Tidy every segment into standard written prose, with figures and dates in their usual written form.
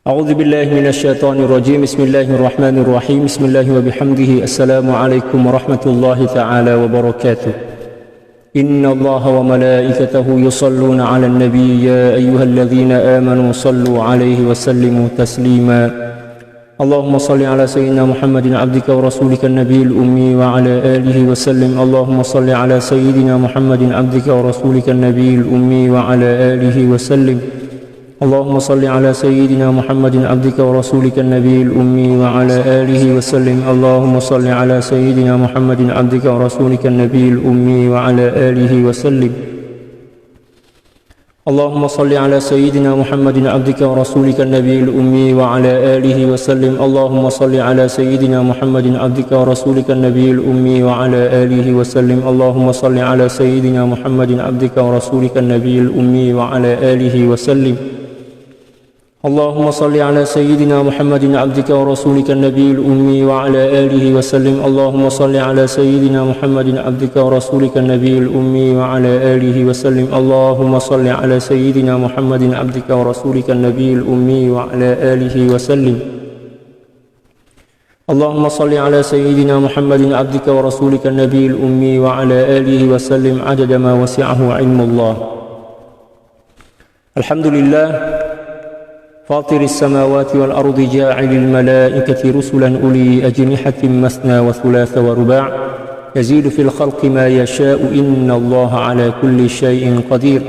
أعوذ بالله من الشيطان الرجيم بسم الله الرحمن الرحيم بسم الله وبحمده السلام عليكم ورحمة الله تعالى وبركاته إن الله وملائكته يصلون على النبي يا أيها الذين آمنوا صلوا عليه وسلموا تسليما اللهم صل على سيدنا محمد عبدك ورسولك النبي الأمي وعلى آله وسلم اللهم صل على سيدنا محمد عبدك ورسولك النبي الأمي وعلى آله وسلم اللهم صل على سيدنا محمد عبدك ورسولك النبي الأمي وعلى آله وسلم اللهم صل على سيدنا محمد عبدك ورسولك النبي الأمي وعلى آله وسلم اللهم صل على سيدنا محمد عبدك ورسولك النبي الأمي وعلى آله وسلم اللهم صل على سيدنا محمد عبدك ورسولك النبي الأمي وعلى آله وسلم اللهم صل على سيدنا محمد عبدك ورسولك النبي الأمي وعلى آله وسلم اللهم صل على سيدنا محمد عبدك ورسولك النبي الأمي وعلى آله وسلم اللهم صل على سيدنا محمد عبدك ورسولك النبي الأمي وعلى آله وسلم اللهم صل على سيدنا محمد عبدك ورسولك النبي الأمي وعلى آله وسلم اللهم صل على سيدنا محمد عبدك ورسولك النبي الأمي وعلى آله وسلم عدد ما وسعه علم الله الحمد لله فاطر السماوات والأرض جاعل الملائكة رسلا أولي أجنحة مثنى وثلاث ورباع يزيد في الخلق ما يشاء إن الله على كل شيء قدير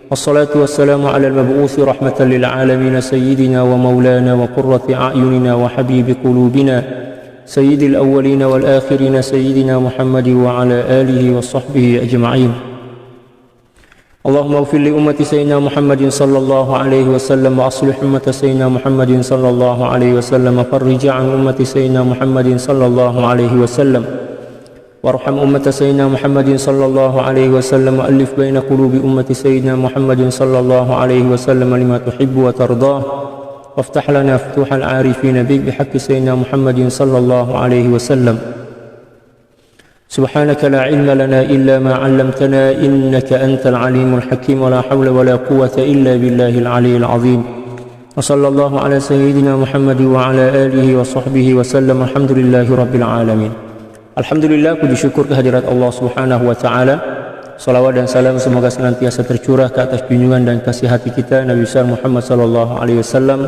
والصلاة والسلام على المبعوث رحمة للعالمين سيدنا ومولانا وقرة أعيننا وحبيب قلوبنا سيد الأولين والآخرين سيدنا محمد وعلى آله وصحبه أجمعين اللهم اغفر لأمة سيدنا محمد صلى الله عليه وسلم وأصلح أمة سيدنا محمد صلى الله عليه وسلم فرج عن أمة سيدنا محمد صلى الله عليه وسلم وارحم أمة سيدنا محمد صلى الله عليه وسلم وألف بين قلوب أمة سيدنا محمد صلى الله عليه وسلم لما تحب وترضاه وافتح لنا فتوح العارفين بك بحق سيدنا محمد صلى الله عليه وسلم سبحانك لا علم لنا إلا ما علمتنا إنك أنت العليم الحكيم ولا حول ولا قوة إلا بالله العلي العظيم وصلى الله على سيدنا محمد وعلى آله وصحبه وسلم الحمد لله رب العالمين. Alhamdulillah, puji syukur kehadirat Allah Subhanahu wa taala. Salawat dan salam semoga senantiasa tercurah ke atas junjungan dan kasih hati kita Nabi besar Muhammad sallallahu alaihi wasallam.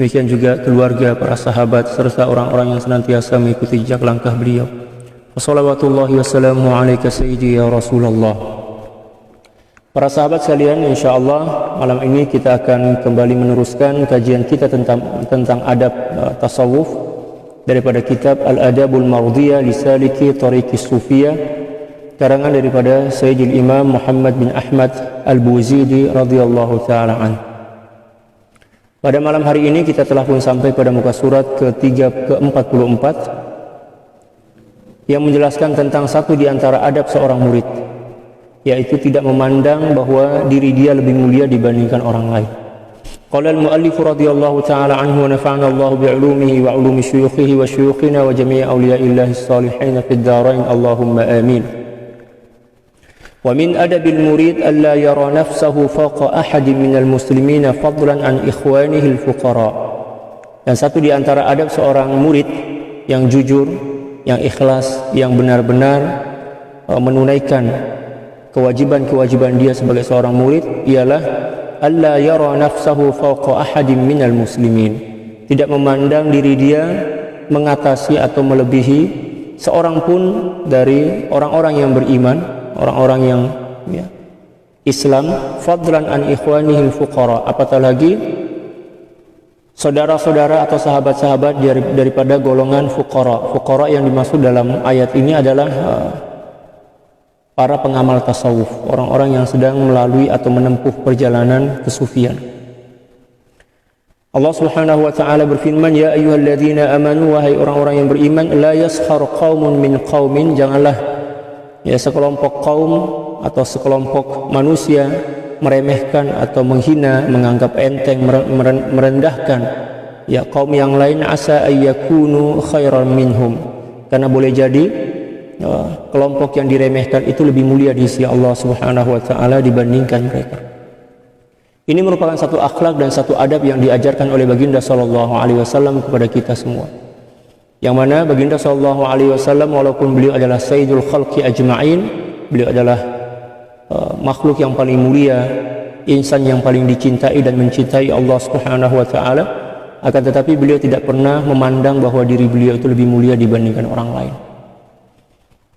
Demikian juga keluarga, para sahabat serta orang-orang yang senantiasa mengikuti jejak langkah beliau. Wassalawatullahi wassalamu alaika sayyidi ya Rasulullah. Para sahabat sekalian, insyaallah malam ini kita akan kembali meneruskan kajian kita tentang adab tasawuf daripada kitab Al-Adabul Mardiyah li Saliki Tariqis Sufiyah karangan daripada Sayyidil Imam Muhammad bin Ahmad Al-Buzidi radhiyallahu taala an. Pada malam hari ini kita telah pun sampai pada muka surat ke-44 yang menjelaskan tentang satu di antara adab seorang murid, yaitu tidak memandang bahwa diri dia lebih mulia dibandingkan orang lain. Qala al-muallif radhiyallahu ta'ala anhu wa nafa'ana Allah bi'ulumihi wa 'ulumi syuyukhihi wa syuyukhina wa jami'i awliya'illahi as-salihin fid dharain Allahumma amin. Wa min adabil murid alla yara nafsahu fawqa ahadin minal muslimina fadlan an ikhwanihi al-fuqara. Dan satu di antara adab seorang murid yang jujur, yang ikhlas, yang benar-benar menunaikan kewajiban-kewajiban dia sebagai seorang murid ialah alla yara nafsahu fawqa ahadin minal muslimin, tidak memandang diri dia mengatasi atau melebihi seorang pun dari orang-orang yang beriman, orang-orang yang Islam, fadlan an ikhwanihil fuqara, apatah lagi saudara-saudara atau sahabat-sahabat daripada golongan fuqara. Fuqara yang dimaksud dalam ayat ini adalah para pengamal tasawuf, orang-orang yang sedang melalui atau menempuh perjalanan kesufian. Allah Subhanahu wa taala berfirman, ya ayyuhalladzina amanu, wahai orang-orang yang beriman, la yaskhar qaumun min qaumin, janganlah sekelompok kaum atau sekelompok manusia meremehkan atau menghina, menganggap enteng, merendahkan kaum yang lain, asa ayyakunu khairan minhum, karena boleh jadi kelompok yang diremehkan itu lebih mulia di sisi Allah Subhanahu wa taala dibandingkan mereka. Ini merupakan satu akhlak dan satu adab yang diajarkan oleh Baginda sallallahu alaihi wasallam kepada kita semua. Yang mana Baginda sallallahu alaihi wasallam walaupun beliau adalah sayyidul khalqi ajma'in, beliau adalah makhluk yang paling mulia, insan yang paling dicintai dan mencintai Allah Subhanahu wa taala, akan tetapi beliau tidak pernah memandang bahwa diri beliau itu lebih mulia dibandingkan orang lain.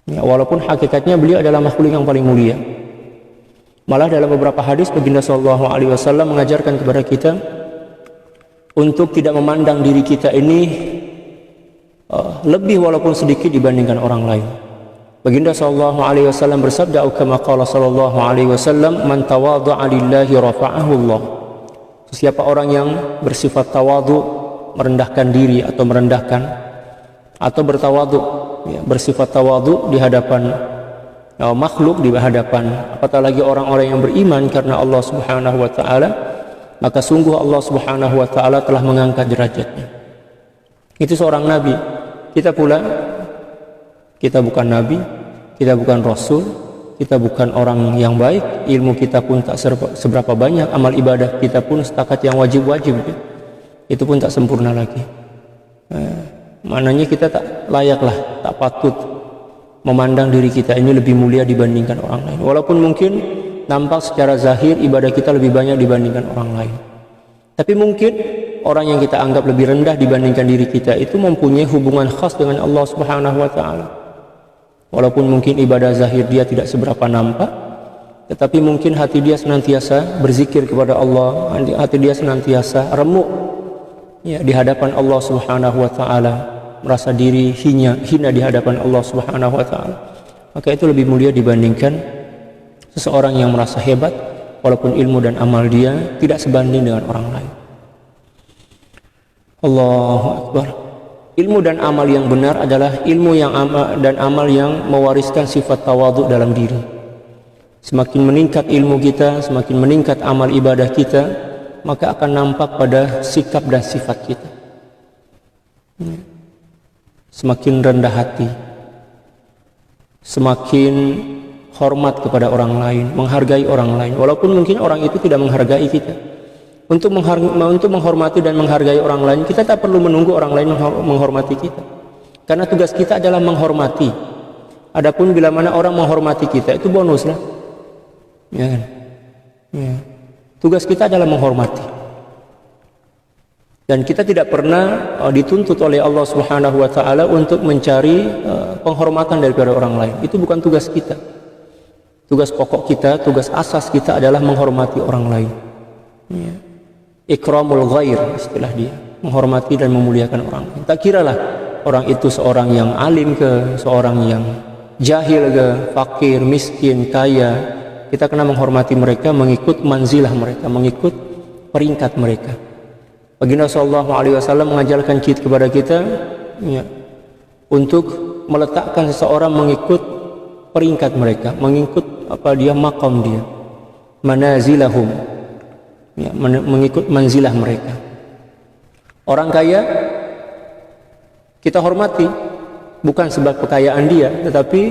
Ya, walaupun hakikatnya beliau adalah makhluk yang paling mulia. Malah dalam beberapa hadis Baginda sallallahu alaihi wasallam mengajarkan kepada kita untuk tidak memandang diri kita ini lebih walaupun sedikit dibandingkan orang lain. Baginda sallallahu alaihi wasallam bersabda, kama qala sallallahu alaihi wasallam, man tawadha'a lillahi rafa'ahu Allah. Siapa orang yang bersifat tawadhu, merendahkan diri atau merendahkan atau bertawadhu, ya, bersifat tawadhu di hadapan makhluk, di hadapan apatah lagi orang-orang yang beriman karena Allah Subhanahu wa taala, maka sungguh Allah Subhanahu wa taala telah mengangkat derajatnya. Itu seorang nabi. Kita pula, kita bukan nabi, kita bukan rasul, kita bukan orang yang baik, ilmu kita pun tak seberapa banyak, amal ibadah kita pun setakat yang wajib-wajib, itu pun tak sempurna lagi. Maknanya kita tak layaklah, tak patut memandang diri kita ini lebih mulia dibandingkan orang lain. Walaupun mungkin nampak secara zahir ibadah kita lebih banyak dibandingkan orang lain, tapi mungkin orang yang kita anggap lebih rendah dibandingkan diri kita itu mempunyai hubungan khas dengan Allah Subhanahu wa taala. Walaupun mungkin ibadah zahir dia tidak seberapa nampak, tetapi mungkin hati dia senantiasa berzikir kepada Allah, hati dia senantiasa remuk, ya, di hadapan Allah Subhanahu wa taala, merasa diri hina di hadapan Allah Subhanahu wa taala. Maka itu lebih mulia dibandingkan seseorang yang merasa hebat walaupun ilmu dan amal dia tidak sebanding dengan orang lain. Allahu Akbar. Ilmu dan amal yang benar adalah ilmu yang dan amal yang mewariskan sifat tawadhu dalam diri. Semakin meningkat ilmu kita, semakin meningkat amal ibadah kita, maka akan nampak pada sikap dan sifat kita. Semakin rendah hati, semakin hormat kepada orang lain, menghargai orang lain, walaupun mungkin orang itu tidak menghargai kita. Untuk menghormati dan menghargai orang lain, kita tak perlu menunggu orang lain menghormati kita, karena tugas kita adalah menghormati. Adapun bila mana orang menghormati kita, itu bonus lah, ya kan? Ya. Tugas kita adalah menghormati, dan kita tidak pernah dituntut oleh Allah Subhanahu wa taala untuk mencari penghormatan daripada orang lain. Itu bukan tugas kita. Tugas pokok kita, tugas asas kita adalah menghormati orang lain, ya. Ikramul ghair, istilah dia, menghormati dan memuliakan orang lain. Tak kiralah orang itu seorang yang alim ke, seorang yang jahil ke, fakir, miskin, kaya, kita kena menghormati mereka mengikut manzilah mereka, mengikut peringkat mereka. Baginda sallallahu alaihi wasallam mengajarkan kepada kita, ya, untuk meletakkan seseorang mengikut peringkat mereka, mengikut maqam dia, manazilahum, ya, mengikut manzilah mereka. Orang kaya kita hormati bukan sebab kekayaan dia, tetapi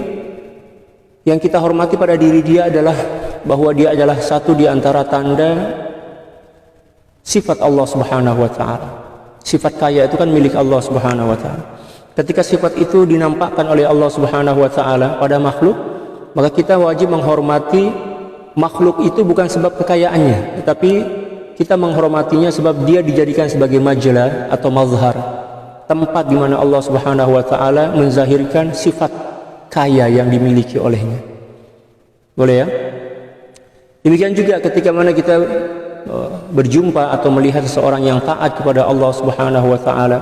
yang kita hormati pada diri dia adalah bahwa dia adalah satu di antara tanda sifat Allah Subhanahu wa taala. Sifat kaya itu kan milik Allah Subhanahu wa taala. Ketika sifat itu dinampakkan oleh Allah Subhanahu wa taala pada makhluk, maka kita wajib menghormati makhluk itu bukan sebab kekayaannya, tetapi kita menghormatinya sebab dia dijadikan sebagai majlah atau mazhar, tempat di mana Allah Subhanahu wa taala menzahirkan sifat kaya yang dimiliki olehnya. Boleh ya? Demikian juga ketika mana kita berjumpa atau melihat seseorang yang taat kepada Allah Subhanahu wa taala,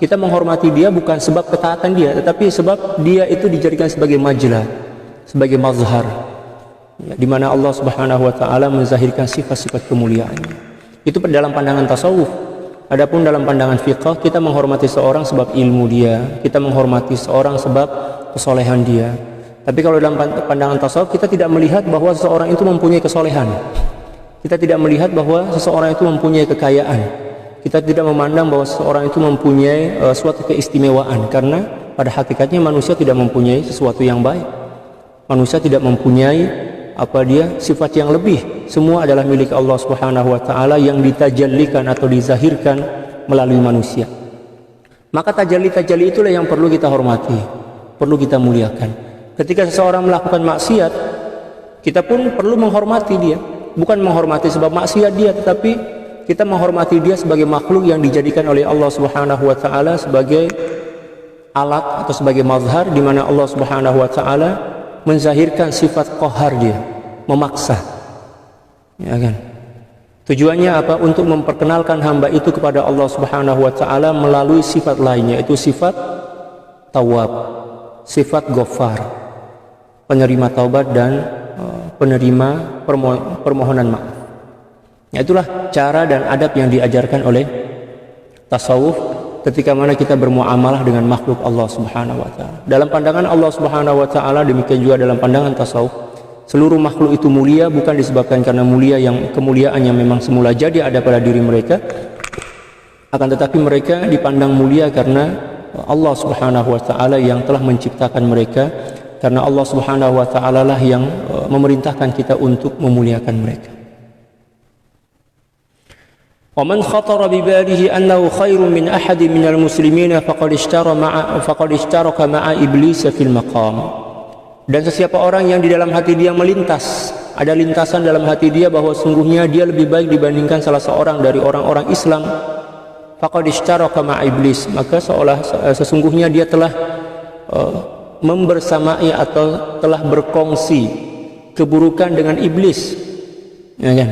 kita menghormati dia bukan sebab ketaatan dia, tetapi sebab dia itu dijadikan sebagai majlah, sebagai mazhar, ya, di mana Allah Subhanahu wa taala menzahirkan sifat-sifat kemuliaannya. Itu dalam pandangan tasawuf. Adapun dalam pandangan fiqh, kita menghormati seorang sebab ilmu dia, kita menghormati seorang sebab kesolehan dia. Tapi kalau dalam pandangan tasawuf, kita tidak melihat bahwa seseorang itu mempunyai kesolehan, kita tidak melihat bahwa seseorang itu mempunyai kekayaan, kita tidak memandang bahwa seseorang itu mempunyai suatu keistimewaan, karena pada hakikatnya manusia tidak mempunyai sesuatu yang baik. Manusia tidak mempunyai sifat yang lebih. Semua adalah milik Allah Subhanahu wa taala yang ditajallikan atau dizahirkan melalui manusia. Maka tajalli-tajalli itulah yang perlu kita hormati, perlu kita muliakan. Ketika seseorang melakukan maksiat, kita pun perlu menghormati dia. Bukan menghormati sebab maksiat dia, tetapi kita menghormati dia sebagai makhluk yang dijadikan oleh Allah Subhanahu wa taala sebagai alat atau sebagai mazhar, di mana Allah Subhanahu wa taala menzahirkan sifat qahar dia, memaksa. Ya kan? Tujuannya apa? Untuk memperkenalkan hamba itu kepada Allah Subhanahu wa taala melalui sifat lainnya, yaitu sifat tawwab, sifat Ghaffar, penerima taubat dan penerima permohonan maaf. Ya, itulah cara dan adab yang diajarkan oleh tasawuf ketika mana kita bermuamalah dengan makhluk Allah Subhanahu wa taala. Dalam pandangan Allah Subhanahu wa taala, demikian juga dalam pandangan tasawuf, seluruh makhluk itu mulia bukan disebabkan karena kemuliaan yang memang semula jadi ada pada diri mereka, akan tetapi mereka dipandang mulia karena Allah Subhanahu wa taala yang telah menciptakan mereka, karena Allah Subhanahu wa taala lah yang memerintahkan kita untuk memuliakan mereka. وَمَنْ خَطَرَ بِبَالِهِ أَنَّهُ خَيْرٌ مِنْ أَحَدٍ مِنَ الْمُسْلِمِينَ فَقَدْ اشْتَرَكَ مَعَ إِبْلِيسَ فِي الْمَقَامِ. Dan sesiapa orang yang di dalam hati dia melintas, ada lintasan dalam hati dia bahwa sungguhnya dia lebih baik dibandingkan salah seorang dari orang-orang Islam, faqad ishtaraka ma'a iblis, maka sesungguhnya dia telah membersamai atau telah berkongsi keburukan dengan iblis. Ya kan?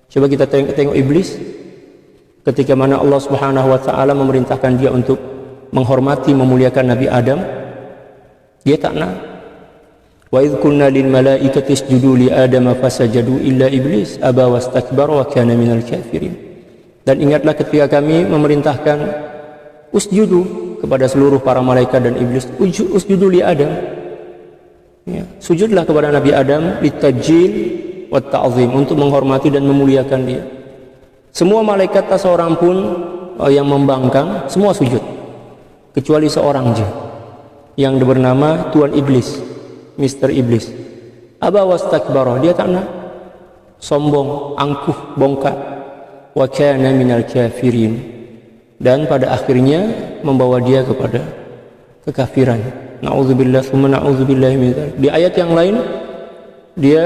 Coba kita tengok iblis ketika mana Allah Subhanahu wa taala memerintahkan dia untuk menghormati, memuliakan Nabi Adam, dia tak nak. Wa idh kunna lil malaikati isjudu li Adam fasajadu illa iblis aba wastakbara wa kana minal kafirin. Dan ingatlah ketika kami memerintahkan usjudu kepada seluruh para malaikat dan iblis, usjudu li Adam. Ya, sujudlah kepada Nabi Adam litajil wa ta'zim, untuk menghormati dan memuliakan dia. Semua malaikat tak seorang pun yang membangkang, semua sujud kecuali seorang je yang bernama Tuan Iblis, Mr. Iblis. Aba wastakbara, dia tak nak, sombong, angkuh, bongkak. Wa kana minal kafirin, dan pada akhirnya membawa dia kepada kekafiran. Na'udzubillah tsumma na'udzubillahi min dzalik. Di ayat yang lain dia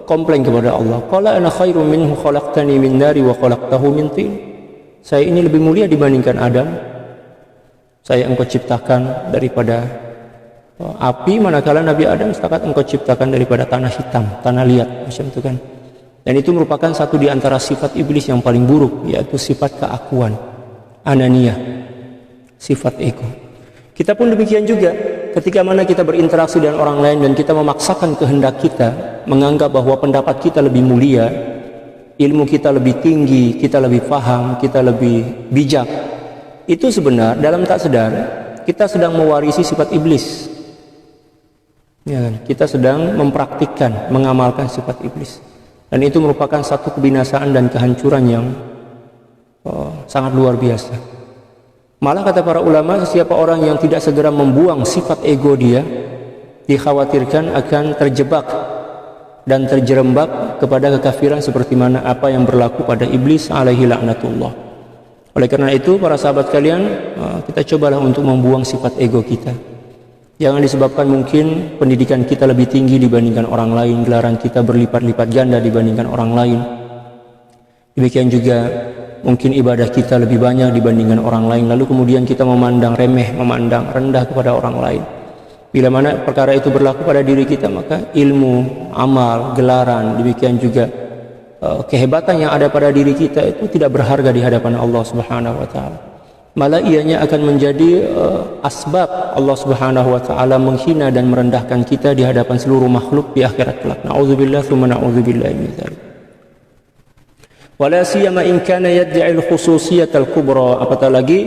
komplain kepada Allah, qala ana khairum minhu khalaqtani min nari wa khalaqtahu min tin. Saya ini lebih mulia dibandingkan Adam, saya engkau ciptakan daripada api, manakala Nabi Adam setakat engkau ciptakan daripada tanah hitam, tanah liat, macam itu kan. Dan itu merupakan satu di antara sifat iblis yang paling buruk, yaitu sifat keakuan, ananiyah, sifat ego. Kita pun demikian juga. Ketika mana kita berinteraksi dengan orang lain dan kita memaksakan kehendak kita, menganggap bahwa pendapat kita lebih mulia, ilmu kita lebih tinggi, kita lebih paham, kita lebih bijak, itu sebenarnya dalam tak sadar kita sedang mewarisi sifat iblis. Ya, kita sedang mempraktikkan, mengamalkan sifat iblis, dan itu merupakan satu kebinasaan dan kehancuran yang sangat luar biasa. Malah kata para ulama, sesiapa orang yang tidak segera membuang sifat ego dia, dikhawatirkan akan terjebak dan terjerembab kepada kekafiran seperti mana apa yang berlaku pada iblis alaihi laknatullah. Oleh karena itu para sahabat kalian, kita cobalah untuk membuang sifat ego kita. Jangan disebabkan mungkin pendidikan kita lebih tinggi dibandingkan orang lain, gelaran kita berlipat-lipat ganda dibandingkan orang lain. Demikian juga mungkin ibadah kita lebih banyak dibandingkan orang lain, lalu kemudian kita memandang remeh, memandang rendah kepada orang lain. Bila mana perkara itu berlaku pada diri kita, maka ilmu, amal, gelaran, demikian juga kehebatan yang ada pada diri kita itu tidak berharga di hadapan Allah Subhanahu wa taala. Malah ianya akan menjadi asbab Allah Subhanahu wa taala menghina dan merendahkan kita di hadapan seluruh makhluk di akhirat kelak. Nauzubillah tsumma na'udzubillahi min dzalik. Wala siyama in kana yad'i al-khususiyat al-kubra, apatah lagi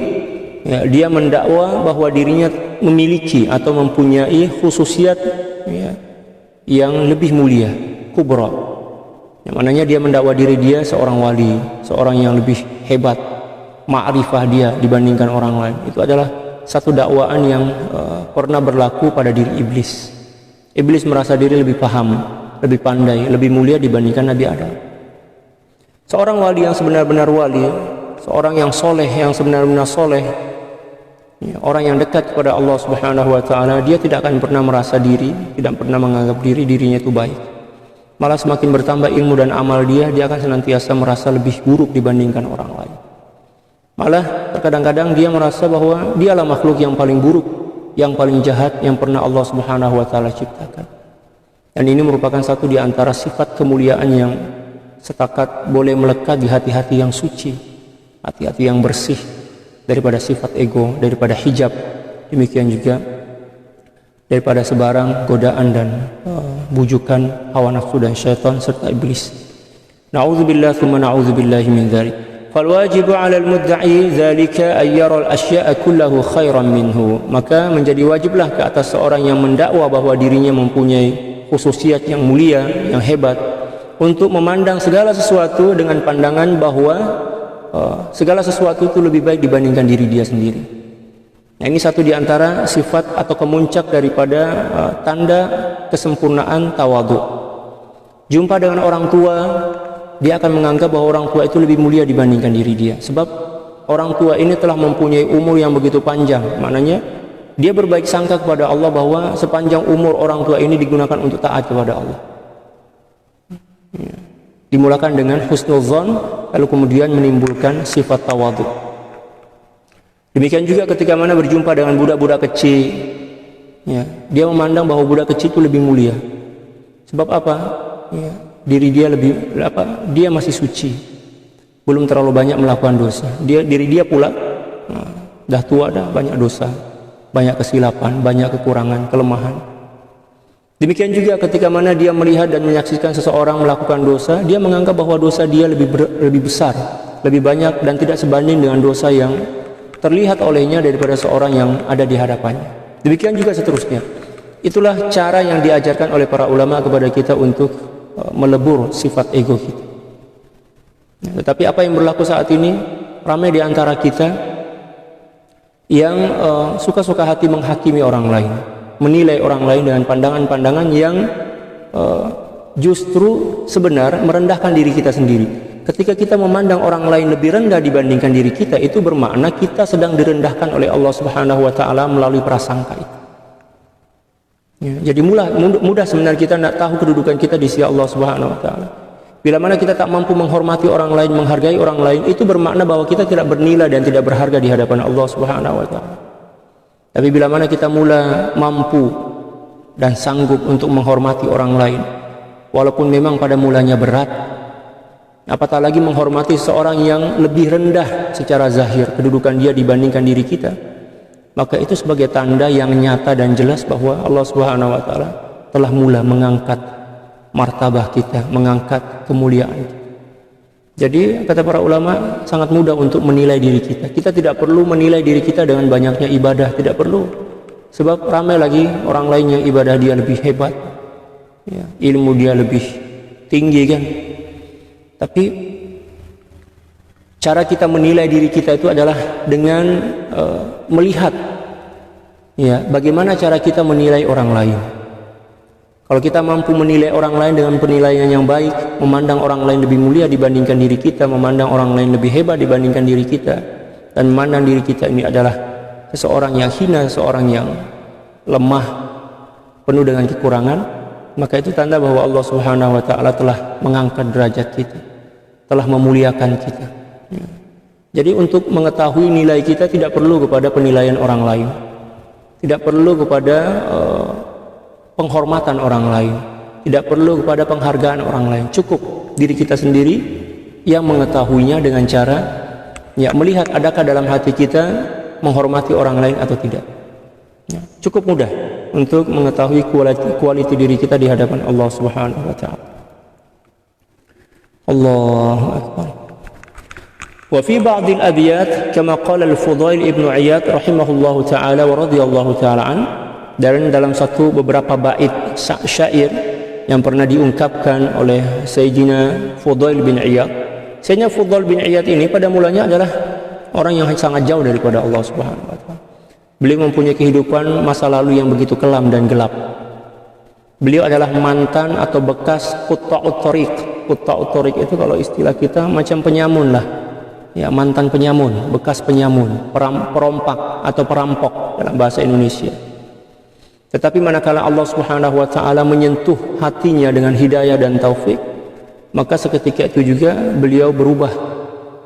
ya, dia mendakwa bahwa dirinya memiliki atau mempunyai khususiat ya, yang lebih mulia, kubra. Yang mananya dia mendakwa diri dia seorang wali, seorang yang lebih hebat, ma'rifah dia dibandingkan orang lain. Itu adalah satu dakwaan yang pernah berlaku pada diri iblis. Iblis merasa diri lebih paham, lebih pandai, lebih mulia dibandingkan Nabi Adam. Seorang wali yang sebenar-benar wali, seorang yang soleh, yang sebenar-benar soleh, orang yang dekat kepada Allah Subhanahu wa Ta'ala, dia tidak akan pernah merasa diri, tidak pernah menganggap dirinya itu baik. Malah semakin bertambah ilmu dan amal dia akan senantiasa merasa lebih buruk dibandingkan orang lain. Malah terkadang-kadang dia merasa bahwa dialah makhluk yang paling buruk, yang paling jahat yang pernah Allah Subhanahu wa Ta'ala ciptakan. Dan ini merupakan satu di antara sifat kemuliaan yang setakat boleh melekat di hati-hati yang suci, hati-hati yang bersih daripada sifat ego, daripada hijab, demikian juga daripada sebarang godaan dan bujukan hawa nafsu dan syaitan serta iblis. Na'udzubillah tsumma na'udzubillahi min dzalik. Falwajibu 'alal mudda'i dzalika ay yara al-asya'a kullahu khairan minhu. Maka menjadi wajiblah ke atas seorang yang mendakwa bahwa dirinya mempunyai khususiat yang mulia, yang hebat, untuk memandang segala sesuatu dengan pandangan bahwa segala sesuatu itu lebih baik dibandingkan diri dia sendiri. Nah, ini satu di antara sifat atau kemuncak daripada tanda kesempurnaan tawadhu. Jumpa dengan orang tua, dia akan menganggap bahwa orang tua itu lebih mulia dibandingkan diri dia. Sebab orang tua ini telah mempunyai umur yang begitu panjang. Maknanya dia berbaik sangka kepada Allah bahwa sepanjang umur orang tua ini digunakan untuk taat kepada Allah. Dimulakan dengan husnuzon, lalu kemudian menimbulkan sifat tawadhu. Demikian juga ketika mana berjumpa dengan budak-budak kecil, dia memandang bahwa budak kecil itu lebih mulia. Sebab apa? Diri dia dia masih suci, belum terlalu banyak melakukan dosa. Diri dia pula dah tua, dah banyak dosa, banyak kesilapan, banyak kekurangan, kelemahan. Demikian juga ketika mana dia melihat dan menyaksikan seseorang melakukan dosa, dia menganggap bahwa dosa dia lebih besar, lebih banyak, dan tidak sebanding dengan dosa yang terlihat olehnya daripada seorang yang ada di hadapannya. Demikian juga seterusnya. Itulah cara yang diajarkan oleh para ulama kepada kita untuk melebur sifat ego kita. Tetapi apa yang berlaku saat ini, ramai di antara kita yang suka-suka hati menghakimi orang lain, menilai orang lain dengan pandangan-pandangan yang justru sebenarnya merendahkan diri kita sendiri. Ketika kita memandang orang lain lebih rendah dibandingkan diri kita, itu bermakna kita sedang direndahkan oleh Allah Subhanahu wa Ta'ala melalui prasangka itu. Jadi mudah sebenarnya kita tidak tahu kedudukan kita di sisi Allah Subhanahu wa Ta'ala. Bila mana kita tak mampu menghormati orang lain, menghargai orang lain, itu bermakna bahwa kita tidak bernilai dan tidak berharga di hadapan Allah Subhanahu wa Ta'ala. Tapi bila mana kita mula mampu dan sanggup untuk menghormati orang lain, walaupun memang pada mulanya berat, apatah lagi menghormati seorang yang lebih rendah secara zahir kedudukan dia dibandingkan diri kita, maka itu sebagai tanda yang nyata dan jelas bahwa Allah Subhanahu wa Ta'ala telah mula mengangkat martabah kita, mengangkat kemuliaan kita. Jadi kata para ulama, sangat mudah untuk menilai diri kita. Kita tidak perlu menilai diri kita dengan banyaknya ibadah, tidak perlu. Sebab ramai lagi orang lain yang ibadah dia lebih hebat, ilmu dia lebih tinggi kan. Tapi cara kita menilai diri kita itu adalah dengan melihat bagaimana cara kita menilai orang lain. Kalau kita mampu menilai orang lain dengan penilaian yang baik, memandang orang lain lebih mulia dibandingkan diri kita, memandang orang lain lebih hebat dibandingkan diri kita, dan memandang diri kita ini adalah seseorang yang hina, seseorang yang lemah, penuh dengan kekurangan, maka itu tanda bahwa Allah Subhanahu wa Ta'ala telah mengangkat derajat kita, telah memuliakan kita. Jadi untuk mengetahui nilai kita tidak perlu kepada penilaian orang lain, tidak perlu kepada penghormatan orang lain, tidak perlu kepada penghargaan orang lain. Cukup diri kita sendiri yang mengetahuinya dengan cara melihat adakah dalam hati kita menghormati orang lain atau tidak. Cukup mudah untuk mengetahui kualiti diri kita di hadapan Allah Subhanahu wa Ta'ala. Allahu Akbar. Wa fi ba'd al-abyat kama qala al-Fudail ibn Iyad rahimahullahu ta'ala wa radhiyallahu ta'ala an, dan dalam beberapa bait syair yang pernah diungkapkan oleh Sayyidina Fudail bin Iyad. Sayyidina Fudail bin Iyad ini pada mulanya adalah orang yang sangat jauh daripada Allah Subhanahu wa Ta'ala. Beliau mempunyai kehidupan masa lalu yang begitu kelam dan gelap. Beliau adalah mantan atau bekas qutta'ut thariq. Qutta'ut thariq itu kalau istilah kita macam penyamun lah. Ya, mantan penyamun, bekas penyamun, perompak atau perampok dalam bahasa Indonesia. Tetapi manakala Allah Subhanahu wa taala menyentuh hatinya dengan hidayah dan taufik, maka seketika itu juga beliau berubah,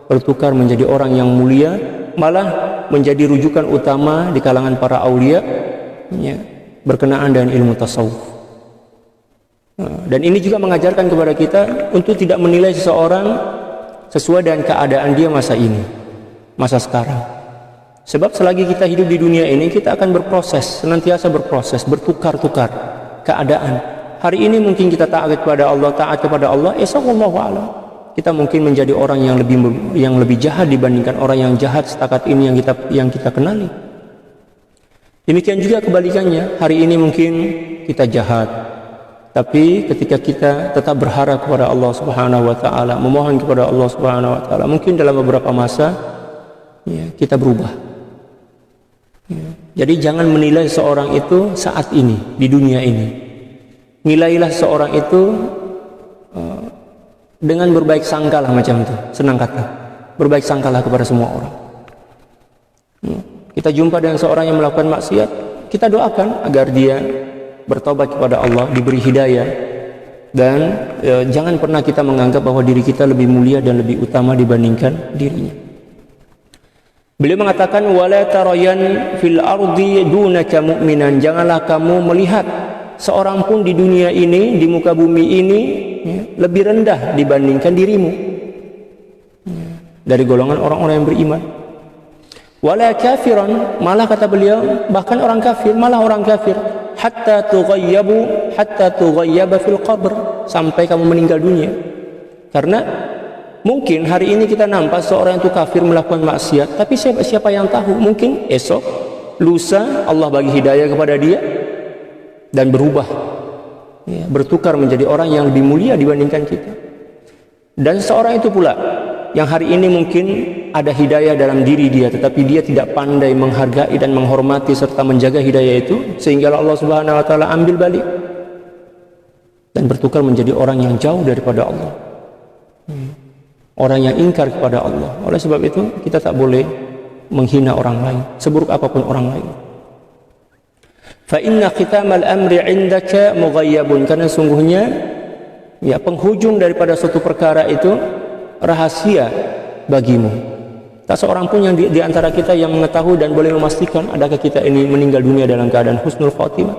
bertukar menjadi orang yang mulia, malah menjadi rujukan utama di kalangan para aulia, ya, berkenaan dengan ilmu tasawuf. Dan ini juga mengajarkan kepada kita untuk tidak menilai seseorang sesuai dengan keadaan dia masa ini, masa sekarang. Sebab selagi kita hidup di dunia ini, kita akan berproses, senantiasa berproses, bertukar-tukar keadaan. Hari ini mungkin kita taat kepada Allah, esok wallahu a'lam kita mungkin menjadi orang yang lebih jahat dibandingkan orang yang jahat setakat ini yang kita kenali. Demikian juga kebalikannya, hari ini mungkin kita jahat, tapi ketika kita tetap berharap kepada Allah Subhanahu wa taala, memohon kepada Allah Subhanahu wa taala, mungkin dalam beberapa masa ya, kita berubah. Jadi jangan menilai seorang itu saat ini di dunia ini. Nilailah seorang itu dengan berbaik sangkalah, macam itu, senang kata. Berbaik sangkalah kepada semua orang. Kita jumpa dengan seorang yang melakukan maksiat, kita doakan agar dia bertobat kepada Allah, diberi hidayah, dan jangan pernah kita menganggap bahwa diri kita lebih mulia dan lebih utama dibandingkan dirinya. Beliau mengatakan, wala tarayan fil ardi dunaka mu'minan, janganlah kamu melihat seorang pun di dunia ini, di muka bumi ini, ya, lebih rendah dibandingkan dirimu, ya, dari golongan orang-orang yang beriman. Wala kafiran, malah kata beliau, bahkan orang kafir, malah orang kafir, hatta tughayyaba fil qabr, sampai kamu meninggal dunia. Karena mungkin hari ini kita nampak seorang itu kafir melakukan maksiat, tapi siapa yang tahu, mungkin esok, lusa Allah bagi hidayah kepada dia dan berubah, ya, bertukar menjadi orang yang lebih mulia dibandingkan kita. Dan seorang itu pula yang hari ini mungkin ada hidayah dalam diri dia, tetapi dia tidak pandai menghargai dan menghormati serta menjaga hidayah itu, sehingga Allah Subhanahu wa taala ambil balik dan bertukar menjadi orang yang jauh daripada Allah, orang yang ingkar kepada Allah. Oleh sebab itu kita tak boleh menghina orang lain, seburuk apapun orang lain. Fa inna khitamal amri indaka mughayyabun, karena sungguhnya ya, penghujung daripada suatu perkara itu rahasia bagimu. Tak seorang pun yang di antara kita yang mengetahui dan boleh memastikan adakah kita ini meninggal dunia dalam keadaan husnul khatimah.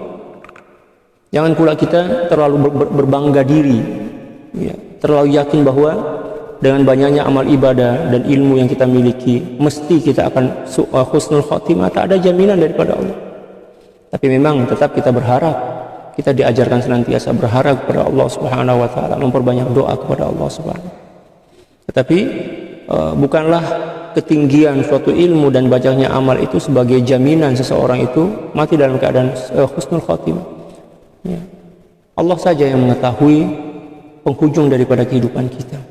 Jangan pula kita terlalu berbangga diri, ya, terlalu yakin bahwa dengan banyaknya amal ibadah dan ilmu yang kita miliki mesti kita akan husnul khatimah. Tak ada jaminan daripada Allah. Tapi memang tetap kita berharap, kita diajarkan senantiasa berharap kepada Allah Subhanahu wa taala, memperbanyak doa kepada Allah Subhanahu. Tetapi bukanlah ketinggian suatu ilmu dan banyaknya amal itu sebagai jaminan seseorang itu mati dalam keadaan husnul khatimah. Ya. Allah saja yang mengetahui penghujung daripada kehidupan kita.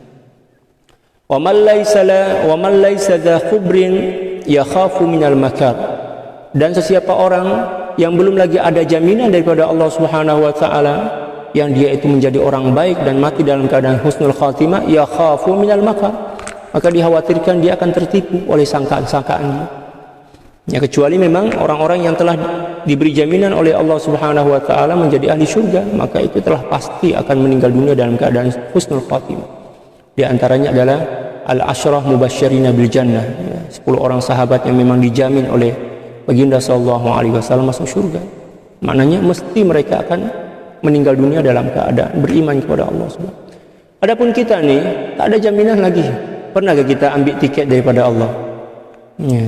Wa man laysa dha khubrin yakhafu minal makar. Dan sesiapa orang yang belum lagi ada jaminan daripada Allah Subhanahu wa taala, yang dia itu menjadi orang baik dan mati dalam keadaan husnul khatimah, yakhafu minal makar, maka dikhawatirkan dia akan tertipu oleh sangkaan-sangkaan dia. Ya, kecuali memang orang-orang yang telah diberi jaminan oleh Allah Subhanahu wa taala menjadi ahli syurga, maka itu telah pasti akan meninggal dunia dalam keadaan husnul khatimah. Di antaranya adalah al-asyrah mubasysyirina bil jannah, ya, 10 orang sahabat yang memang dijamin oleh baginda sallallahu alaihi wasallam masuk syurga. Maknanya mesti mereka akan meninggal dunia dalam keadaan beriman kepada Allah Subhanahu. Adapun kita nih tak ada jaminan lagi. Pernahkah kita ambil tiket daripada Allah? Ya.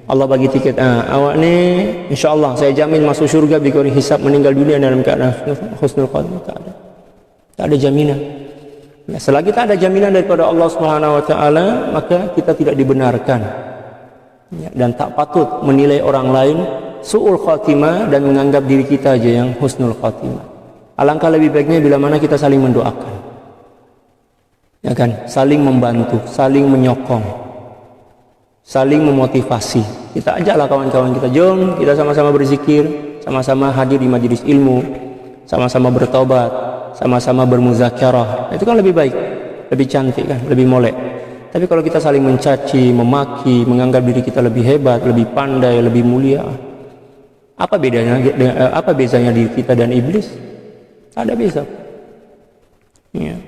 Allah bagi tiket, awak ni insyaallah saya jamin masuk syurga bigori hisab, meninggal dunia dalam keadaan husnul khatimah. Tak ada. Tak ada jaminan. Ya, selagi tak ada jaminan daripada Allah Subhanahu wa taala, maka kita tidak dibenarkan. Ya, dan tak patut menilai orang lain su'ul khatimah dan menganggap diri kita aja yang husnul khatimah. Alangkah lebih baiknya bila mana kita saling mendoakan, ya kan, saling membantu, saling menyokong, saling memotivasi. Kita ajaklah kawan-kawan kita, jom kita sama-sama berzikir, sama-sama hadir di majelis ilmu, sama-sama bertobat, sama-sama bermuzakarah. Itu kan lebih baik, lebih cantik kan, lebih molek. Tapi kalau kita saling mencaci, memaki, menganggap diri kita lebih hebat, lebih pandai, lebih mulia, apa bezanya diri kita dan iblis? Ada beza. Ya.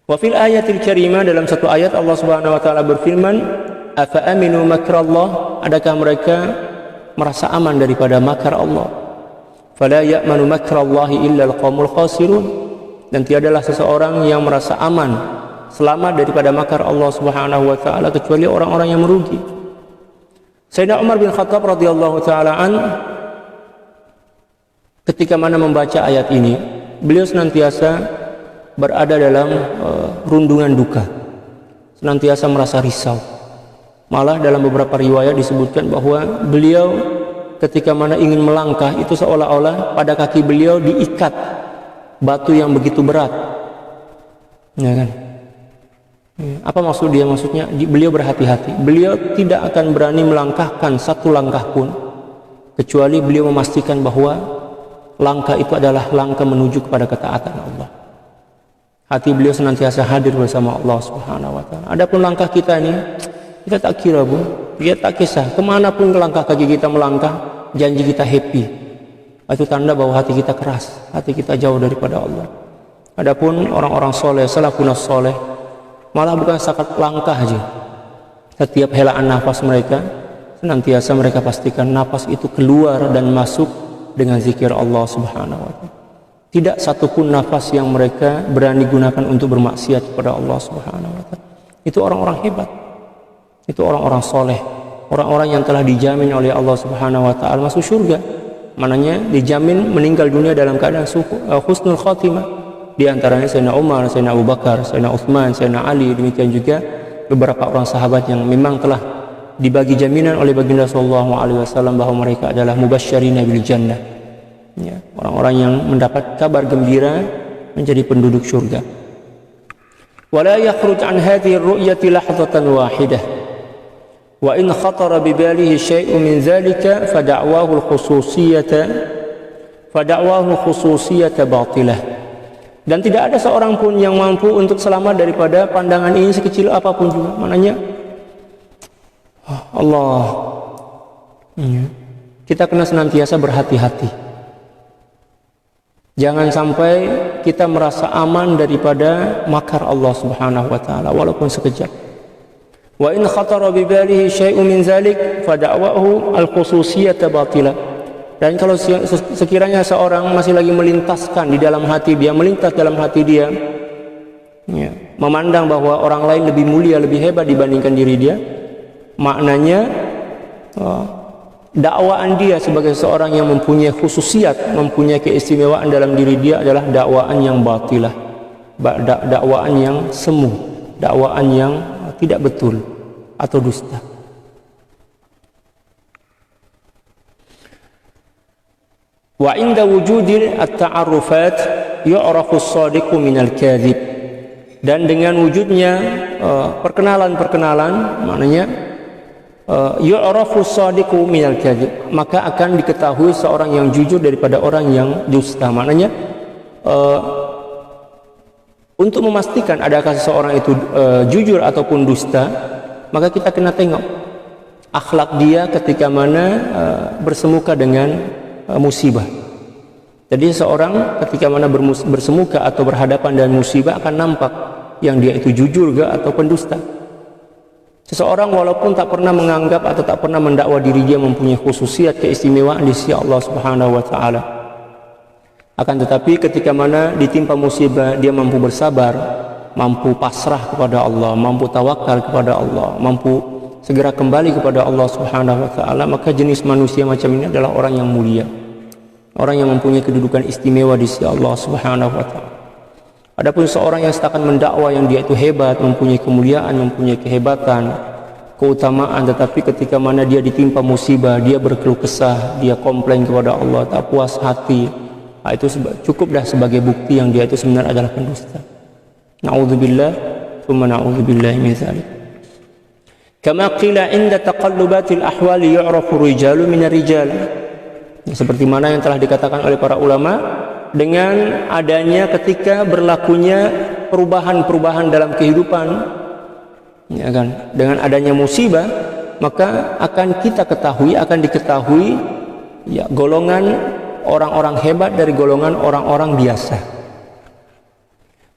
Wa fil ayatil karimah, dalam satu ayat Allah Subhanahu wa taala berfirman, "Afa aminu makrallah?" Adakah mereka merasa aman daripada makar Allah? Fala ya'manu makrallahi illa al-qaumul khasirun. Dan tiadalah seseorang yang merasa aman, selamat daripada makar Allah Subhanahu wa taala kecuali orang-orang yang merugi. Sayyidina Umar bin Khattab radhiyallahu taala an ketika mana membaca ayat ini, beliau senantiasa berada dalam rundungan duka, senantiasa merasa risau. Malah dalam beberapa riwayat disebutkan bahwa beliau ketika mana ingin melangkah itu seolah-olah pada kaki beliau diikat batu yang begitu berat, ya kan? Apa maksud dia? Maksudnya beliau berhati-hati, beliau tidak akan berani melangkahkan satu langkah pun kecuali beliau memastikan bahwa langkah itu adalah langkah menuju kepada ketaatan Allah. Hati beliau senantiasa hadir bersama Allah Subhanahu wa taala. Adapun langkah kita ini, kita tak kira pun, kita tak kisah kemanapun langkah kaki kita melangkah, janji kita happy. Itu tanda bahwa hati kita keras, hati kita jauh daripada Allah. Adapun orang-orang soleh, salafun soleh, malah bukan sekat langkah aja. Setiap helaan nafas mereka, senantiasa mereka pastikan nafas itu keluar dan masuk dengan zikir Allah Subhanahu wa taala. Tidak satupun nafas yang mereka berani gunakan untuk bermaksiat kepada Allah Subhanahu wa taala. Itu orang-orang hebat. Itu orang-orang soleh, orang-orang yang telah dijamin oleh Allah Subhanahu wa taala masuk surga. Mananya dijamin meninggal dunia dalam keadaan husnul khatimah. Di antaranya Sayyidina Umar, Sayyidina Abu Bakar, Sayyidina Uthman, Sayyidina Ali, demikian juga beberapa orang sahabat yang memang telah dibagi jaminan oleh baginda sallallahu alaihi wasallam bahwa mereka adalah mubasysyirina bil jannah. Ya, orang-orang yang mendapat kabar gembira menjadi penduduk surga. Wala yakhruj an hadhihi ar-ru'yati lahdatan wahidah. Wa in khatara bi balihi syai'un min dhalika fada'wahu al-khususiyata batilah. Dan tidak ada seorang pun yang mampu untuk selamat daripada pandangan ini sekecil apapun juga. Maknanya Allah, kita kena senantiasa berhati-hati. Jangan sampai kita merasa aman daripada makar Allah Subhanahu wa taala walaupun sekejap. Wa in khatara bi balihi syai'un min zalik fada'wahu al-khususiyata batilah. Dan kalau sekiranya seorang masih lagi melintaskan di dalam hati dia, melintas dalam hati dia, ya, memandang bahwa orang lain lebih mulia, lebih hebat dibandingkan diri dia, maknanya dakwaan dia sebagai seorang yang mempunyai khususiat, mempunyai keistimewaan dalam diri dia adalah dakwaan yang batilah, dakwaan yang semu, dakwaan yang tidak betul atau dusta. Wa inda wujudil at-ta'arrufat yu'rafu as-sadiqu minal kadhib. Dan dengan wujudnya perkenalan-perkenalan, maknanya yu'rafu as-sadiqu minal kadhib, maka akan diketahui seorang yang jujur daripada orang yang dusta. Maknanya untuk memastikan adakah seseorang itu jujur ataupun dusta, maka kita kena tengok akhlak dia ketika mana bersemuka dengan musibah. Jadi seorang ketika mana bersemuka atau berhadapan dengan musibah akan nampak yang dia itu jujur ke atau pendusta. Seseorang walaupun tak pernah menganggap atau tak pernah mendakwa diri dia mempunyai khususiat keistimewaan di sisi Allah Subhanahu wa taala, akan tetapi ketika mana ditimpa musibah dia mampu bersabar, mampu pasrah kepada Allah, mampu tawakal kepada Allah, mampu segera kembali kepada Allah Subhanahu wa taala, maka jenis manusia macam ini adalah orang yang mulia, orang yang mempunyai kedudukan istimewa di sisi Allah Subhanahu wa taala. Adapun seorang yang setakat mendakwa yang dia itu hebat, mempunyai kemuliaan, mempunyai kehebatan, keutamaan, tetapi ketika mana dia ditimpa musibah, dia berkeluh kesah, dia komplain kepada Allah, tak puas hati, itu cukup dah sebagai bukti yang dia itu sebenarnya adalah pendusta. Na'udzubillah, thumma na'udzubillah min dzalik. Kama qila inda taqallubatil ahwali yu'rafu rijalu minar rijal. Seperti mana yang telah dikatakan oleh para ulama, dengan adanya ketika berlakunya perubahan-perubahan dalam kehidupan, ya kan, dengan adanya musibah, maka akan diketahui ya golongan orang-orang hebat dari golongan orang-orang biasa.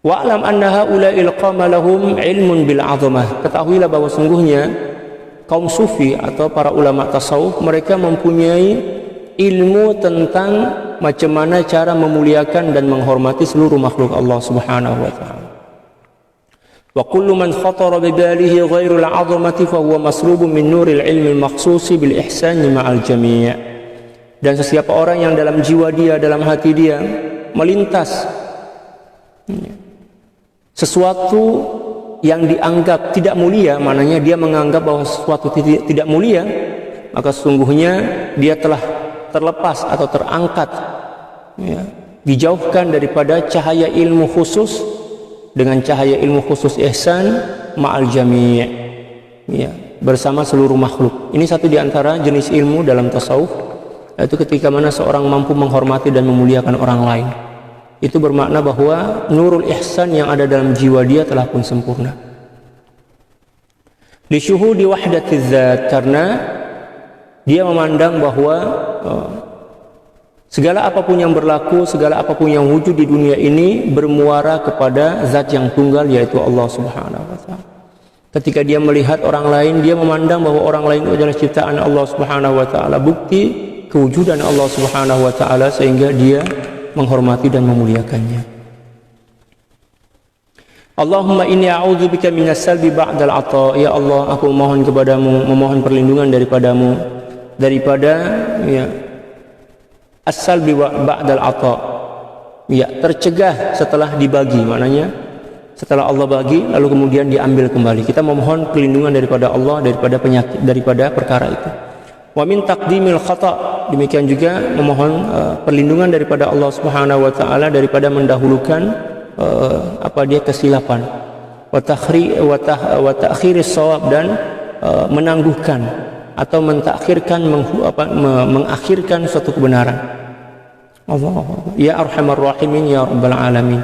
Wa'lam anna haula'il qama lahum ilmun bil 'azamah. Ketahuilah bahwa sungguhnya kaum sufi atau para ulama tasawuf, mereka mempunyai ilmu tentang macam mana cara memuliakan dan menghormati seluruh makhluk Allah Subhanahu wa taala. Wa kullu man khatara bi balihi ghairu al-'azamati fa huwa maslubun min nuril ilmi al-makhsusi bil ihsani ma'al jami'. Dan setiap orang yang dalam jiwa dia, dalam hati dia melintas sesuatu yang dianggap tidak mulia, maknanya dia menganggap bahwa sesuatu tidak mulia, maka sesungguhnya dia telah terlepas atau terangkat, ya, dijauhkan daripada cahaya ilmu khusus dengan cahaya ilmu khusus ihsan ma'al jami', ya, bersama seluruh makhluk. Ini satu di antara jenis ilmu dalam tasawuf, yaitu ketika mana seorang mampu menghormati dan memuliakan orang lain. Itu bermakna bahwa nurul ihsan yang ada dalam jiwa dia telah pun sempurna. Li syuhudi wahdatiz zat, karena dia memandang bahwa segala apapun yang berlaku, segala apapun yang wujud di dunia ini bermuara kepada zat yang tunggal, yaitu Allah Subhanahu wa taala. Ketika dia melihat orang lain, dia memandang bahwa orang lain itu adalah ciptaan Allah Subhanahu wa taala, bukti kewujudan Allah Subhanahu wa taala, sehingga dia menghormati dan memuliakannya. Allahumma inni a'udzubika minas salbi ba'dal 'ata. Ya Allah, aku memohon kepadamu, memohon perlindungan daripadamu daripada, ya, as-salbi ba'dal 'ata, ya, tercegah setelah dibagi, maknanya setelah Allah bagi lalu kemudian diambil kembali. Kita memohon perlindungan daripada Allah daripada penyakit, daripada perkara itu. Wa min taqdimil khata', demikian juga memohon perlindungan daripada Allah Subhanahu wa taala daripada mendahulukan kesilapan, wa ta'khiris shawab, dan menangguhkan atau mentakhirkan, mengakhirkan suatu kebenaran. Allah, ya arhamar rahimin, ya rabbal alamin.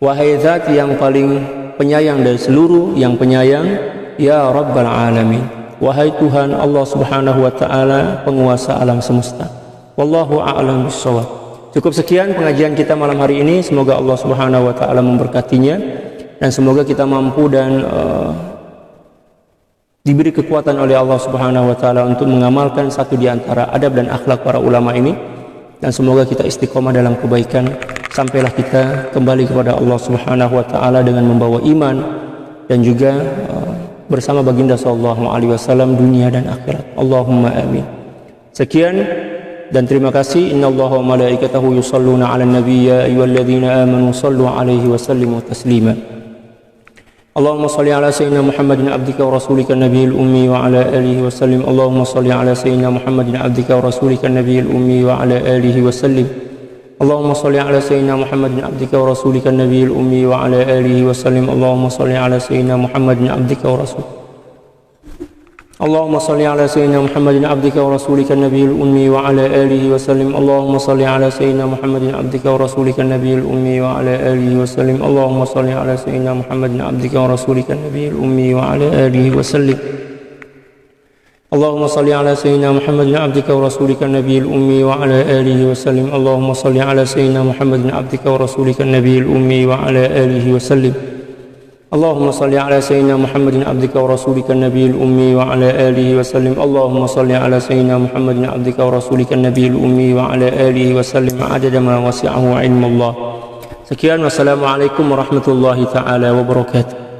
Wahai zat yang paling penyayang dari seluruh yang penyayang, ya rabbal alamin. Wahai Tuhan Allah Subhanahu wa taala, penguasa alam semesta. Wallahu a'lam bissawab. Cukup sekian pengajian kita malam hari ini. Semoga Allah Subhanahu wa taala memberkatinya, dan semoga kita mampu dan diberi kekuatan oleh Allah Subhanahu wa taala untuk mengamalkan satu di antara adab dan akhlak para ulama ini, dan semoga kita istiqomah dalam kebaikan sampailah kita kembali kepada Allah Subhanahu wa taala dengan membawa iman dan juga bersama baginda sallallahu alaihi wasallam dunia dan akhirat. Allahumma amin. Sekian dan terima kasih. Innallaha wa malaikatahu yusholluna 'alan nabiy, ya ayyuhalladzina amanu shallu 'alaihi wa sallimu taslima. Allahumma shalli 'ala sayyidina Muhammadin 'abdika wa rasulika nabiyil ummi wa 'ala alihi wa sallim. Allahumma shalli 'ala sayyidina Muhammadin 'abdika wa rasulika nabiyil ummi wa 'ala alihi wa sallim. Allahumma salli ala sayyidina Muhammadin 'abdika wa rasulika nabiyil ummi wa 'ala alihi wa sallim. Allahumma salli ala sayyidina Muhammadin 'abdika wa rasul. Allahumma salli ala sayyidina Muhammadin 'abdika wa rasulika nabiyil ummi wa 'ala alihi wa sallim. Allahumma salli ala sayyidina Muhammadin 'abdika wa rasulika nabiyil ummi wa 'ala alihi wa sallim. Allahumma salli ala sayyidina Muhammadin 'abdika wa rasulika nabiyil ummi wa 'ala alihi wa sallim. Allahumma salli ala sayyidina Muhammadin 'abdika wa rasulika nabiyil ummi wa 'ala alihi wa sallim. Allahumma salli ala sayyidina Muhammadin 'abdika wa rasulika nabiyil ummi wa 'ala alihi wa sallim. Allahumma salli ala sayyidina Muhammadin 'abdika wa rasulika nabiyil ummi wa 'ala alihi wa sallim. Allahumma salli ala sayyidina Muhammadin 'abdika wa rasulika nabiyil ummi wa 'ala alihi wa sallim 'adada ma wasi'ahu 'ilmullah. Sekian, wassalamualaikum warahmatullahi taala wabarakatuh.